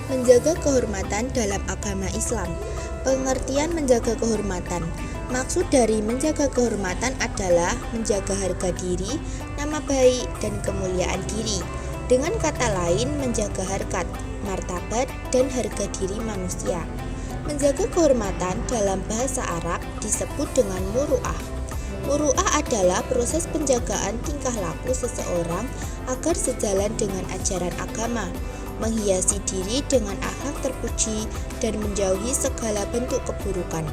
Menjaga kehormatan dalam agama Islam. Pengertian menjaga kehormatan. Maksud dari menjaga kehormatan adalah menjaga harga diri, nama baik, dan kemuliaan diri. Dengan kata lain, menjaga harkat, martabat, dan harga diri manusia. Menjaga kehormatan dalam bahasa Arab disebut dengan muru'ah. Muru'ah adalah proses penjagaan tingkah laku seseorang agar sejalan dengan ajaran agama, menghiasi diri dengan akhlak terpuji, dan menjauhi segala bentuk keburukan.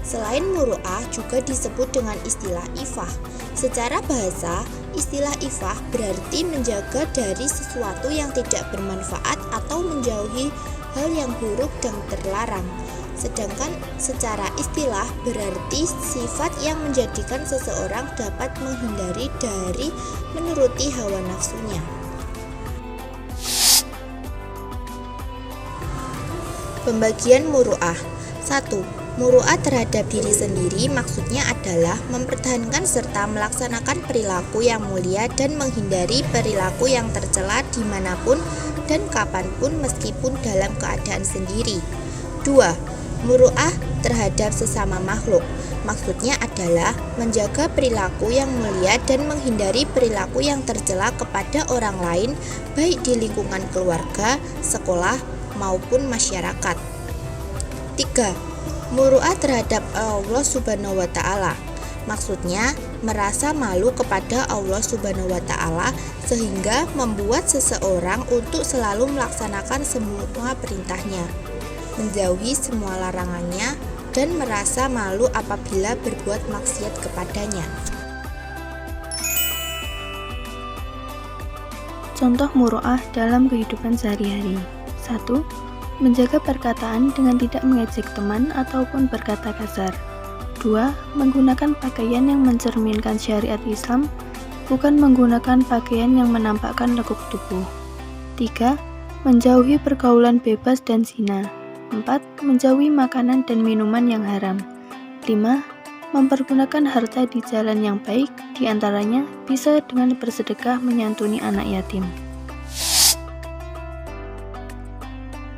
Selain muru'ah juga disebut dengan istilah ifah. Secara bahasa, istilah ifah berarti menjaga dari sesuatu yang tidak bermanfaat atau menjauhi hal yang buruk dan terlarang. Sedangkan secara istilah berarti sifat yang menjadikan seseorang dapat menghindari dari menuruti hawa nafsunya. Pembagian muru'ah. 1. Muru'ah terhadap diri sendiri maksudnya adalah mempertahankan serta melaksanakan perilaku yang mulia dan menghindari perilaku yang tercela dimanapun dan kapanpun meskipun dalam keadaan sendiri. 2. Muru'ah terhadap sesama makhluk maksudnya adalah menjaga perilaku yang mulia dan menghindari perilaku yang tercela kepada orang lain baik di lingkungan keluarga, sekolah, maupun masyarakat. 3. Muru'ah terhadap Allah Subhanahu wa Ta'ala maksudnya merasa malu kepada Allah Subhanahu wa Ta'ala sehingga membuat seseorang untuk selalu melaksanakan semua perintahnya, menjauhi semua larangannya, dan merasa malu apabila berbuat maksiat kepadanya. Contoh muru'ah dalam kehidupan sehari-hari. 1. Menjaga perkataan dengan tidak mengejek teman ataupun berkata kasar. 2. Menggunakan pakaian yang mencerminkan syariat Islam, bukan menggunakan pakaian yang menampakkan lekuk tubuh. 3. Menjauhi pergaulan bebas dan zina. 4. Menjauhi makanan dan minuman yang haram. 5. Mempergunakan harta di jalan yang baik, diantaranya bisa dengan bersedekah menyantuni anak yatim.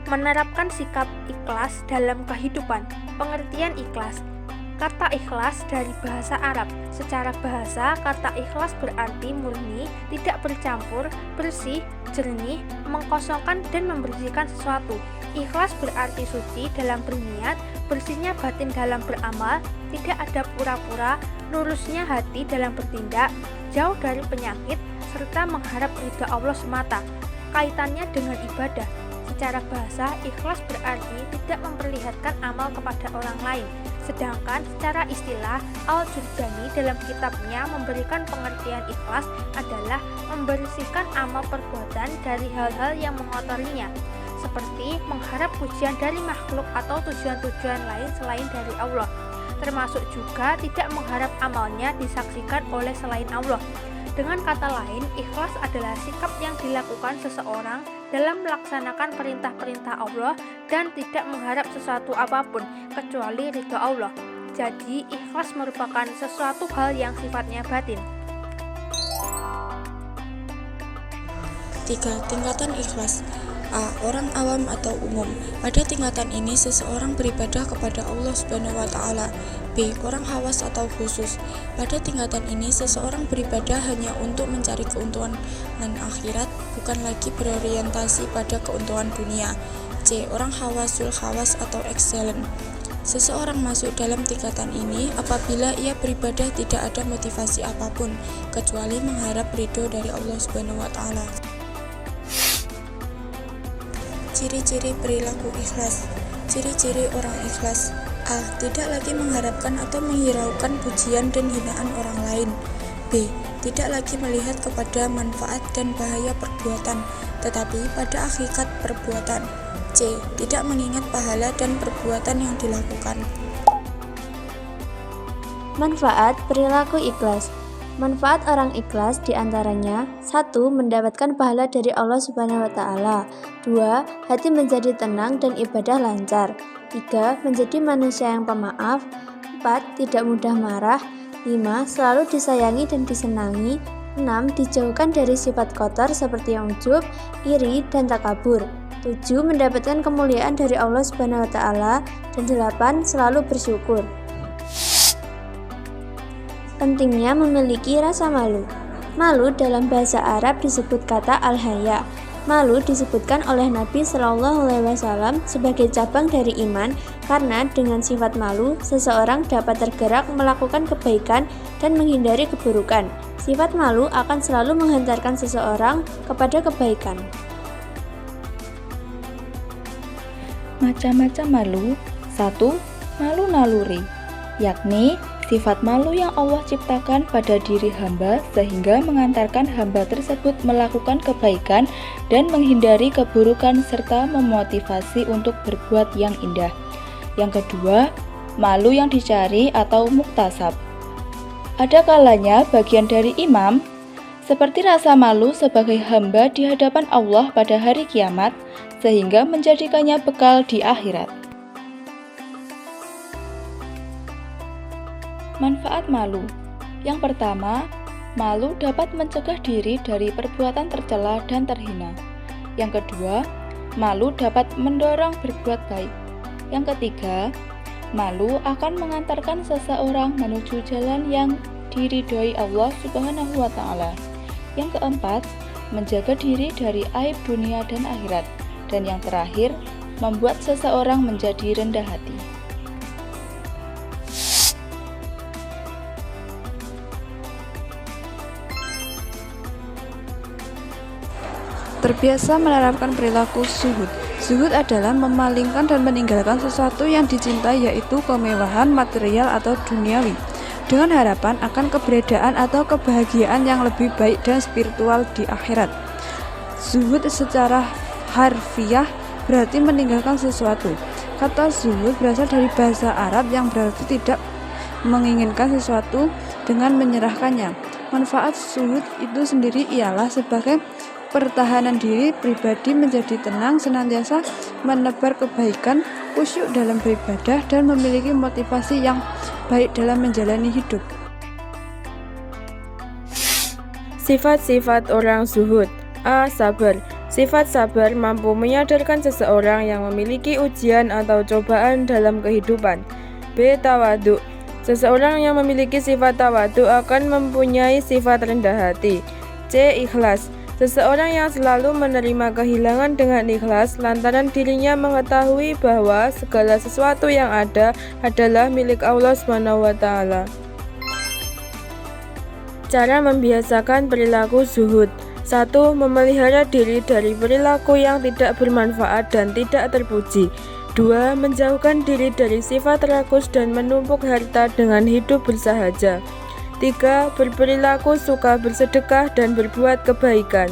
Menerapkan sikap ikhlas dalam kehidupan. Pengertian ikhlas. Kata ikhlas dari bahasa Arab. Secara bahasa, kata ikhlas berarti murni, tidak bercampur, bersih, jernih, mengkosongkan dan membersihkan sesuatu. Ikhlas berarti suci dalam berniat, bersihnya batin dalam beramal, tidak ada pura-pura, lurusnya hati dalam bertindak, jauh dari penyakit, serta mengharap ridha Allah semata. Kaitannya dengan ibadah. Secara bahasa, ikhlas berarti tidak memperlihatkan amal kepada orang lain. Sedangkan secara istilah, Al-Jurjani dalam kitabnya memberikan pengertian ikhlas adalah membersihkan amal perbuatan dari hal-hal yang mengotorinya, seperti mengharap pujian dari makhluk atau tujuan-tujuan lain selain dari Allah, termasuk juga tidak mengharap amalnya disaksikan oleh selain Allah. Dengan kata lain, ikhlas adalah sikap yang dilakukan seseorang dalam melaksanakan perintah-perintah Allah dan tidak mengharap sesuatu apapun kecuali ridha Allah. Jadi, ikhlas merupakan sesuatu hal yang sifatnya batin. 3. Tingkatan ikhlas. A. Orang awam atau umum. Pada tingkatan ini seseorang beribadah kepada Allah Subhanahu wa Ta'ala. B. Orang khawas atau khusus. Pada tingkatan ini seseorang beribadah hanya untuk mencari keuntungan akhirat, bukan lagi berorientasi pada keuntungan dunia. C. Orang khawasul khawas atau excellent. Seseorang masuk dalam tingkatan ini apabila ia beribadah tidak ada motivasi apapun kecuali mengharap ridho dari Allah Subhanahu wa Ta'ala. Ciri-ciri perilaku ikhlas. Ciri-ciri orang ikhlas. A. Tidak lagi mengharapkan atau menghiraukan pujian dan hinaan orang lain. B. Tidak lagi melihat kepada manfaat dan bahaya perbuatan, tetapi pada hakikat perbuatan. C. Tidak mengingat pahala dan perbuatan yang dilakukan. Manfaat perilaku ikhlas. Manfaat orang ikhlas diantaranya 1. Mendapatkan pahala dari Allah Subhanahu wa Ta'ala. 2. Hati menjadi tenang dan ibadah lancar. 3. Menjadi manusia yang pemaaf. 4. Tidak mudah marah. 5. Selalu disayangi dan disenangi. 6. Dijauhkan dari sifat kotor seperti ujub, iri, dan takabur. 7. Mendapatkan kemuliaan dari Allah Subhanahu wa taala, dan 8. Selalu bersyukur. Pentingnya memiliki rasa malu. Malu dalam bahasa Arab disebut kata al-haya. Malu disebutkan oleh Nabi Shallallahu Alaihi Wasallam sebagai cabang dari iman karena dengan sifat malu seseorang dapat tergerak melakukan kebaikan dan menghindari keburukan. Sifat malu akan selalu menghantarkan seseorang kepada kebaikan. Macam-macam malu. 1. Malu naluri, yakni sifat malu yang Allah ciptakan pada diri hamba sehingga mengantarkan hamba tersebut melakukan kebaikan dan menghindari keburukan serta memotivasi untuk berbuat yang indah. Yang kedua, malu yang dicari atau muktasab. Ada kalanya bagian dari imam, seperti rasa malu sebagai hamba di hadapan Allah pada hari kiamat, sehingga menjadikannya bekal di akhirat. Manfaat malu. Yang pertama, malu dapat mencegah diri dari perbuatan tercela dan terhina. Yang kedua, malu dapat mendorong berbuat baik. Yang ketiga, malu akan mengantarkan seseorang menuju jalan yang diridhoi Allah Subhanahu wa taala. Yang keempat, menjaga diri dari aib dunia dan akhirat. Dan yang terakhir, membuat seseorang menjadi rendah hati. Terbiasa menerapkan perilaku zuhud. Zuhud adalah memalingkan dan meninggalkan sesuatu yang dicintai, yaitu kemewahan material atau duniawi, dengan harapan akan keberadaan atau kebahagiaan yang lebih baik dan spiritual di akhirat. Zuhud secara harfiah berarti meninggalkan sesuatu. Kata zuhud berasal dari bahasa Arab yang berarti tidak menginginkan sesuatu dengan menyerahkannya. Manfaat zuhud itu sendiri ialah sebagai pertahanan diri pribadi menjadi tenang, senantiasa menebar kebaikan, khusyuk dalam beribadah, dan memiliki motivasi yang baik dalam menjalani hidup. Sifat-sifat orang zuhud. A. Sabar. Sifat sabar mampu menyadarkan seseorang yang memiliki ujian atau cobaan dalam kehidupan. B. Tawadhu. Seseorang yang memiliki sifat tawadhu akan mempunyai sifat rendah hati. C. Ikhlas. Seseorang yang selalu menerima kehilangan dengan ikhlas lantaran dirinya mengetahui bahwa segala sesuatu yang ada adalah milik Allah SWT. Cara membiasakan perilaku zuhud. 1. Memelihara diri dari perilaku yang tidak bermanfaat dan tidak terpuji. 2. Menjauhkan diri dari sifat rakus dan menumpuk harta dengan hidup bersahaja. 3. Berperilaku suka bersedekah dan berbuat kebaikan.